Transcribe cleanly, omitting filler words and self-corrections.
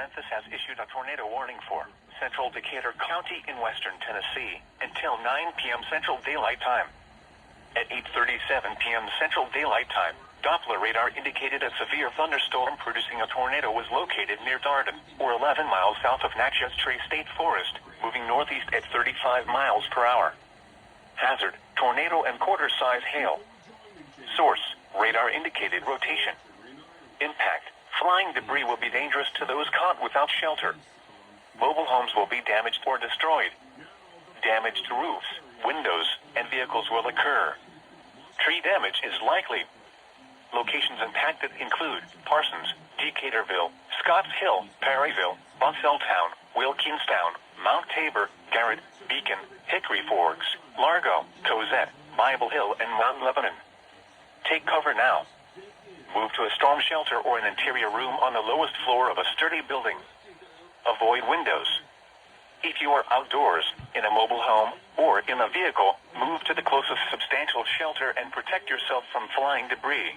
Memphis has issued a tornado warning for central Decatur County in western Tennessee until 9 p.m. Central Daylight Time. At 8:37 p.m. Central Daylight Time, Doppler radar indicated a severe thunderstorm producing a tornado was located near Darden, or 11 miles south of Natchez Trace State Forest, moving northeast at 35 miles per hour. Hazard, tornado and quarter-size hail. Source, radar indicated rotation. Impact, flying debris will be dangerous to those caught without shelter. Mobile homes will be damaged or destroyed. Damage to roofs, windows, and vehicles will occur. Tree damage is likely. Locations impacted include Parsons, Decaturville, Scotts Hill, Perryville, Bunselltown, Wilkinstown, Mount Tabor, Garrett, Beacon, Hickory Forks, Largo, Cozette, Bible Hill, and Mount Lebanon. Take cover now. Move to a storm shelter or an interior room on the lowest floor of a sturdy building. Avoid windows. If you are outdoors, in a mobile home, or in a vehicle, move to the closest substantial shelter and protect yourself from flying debris.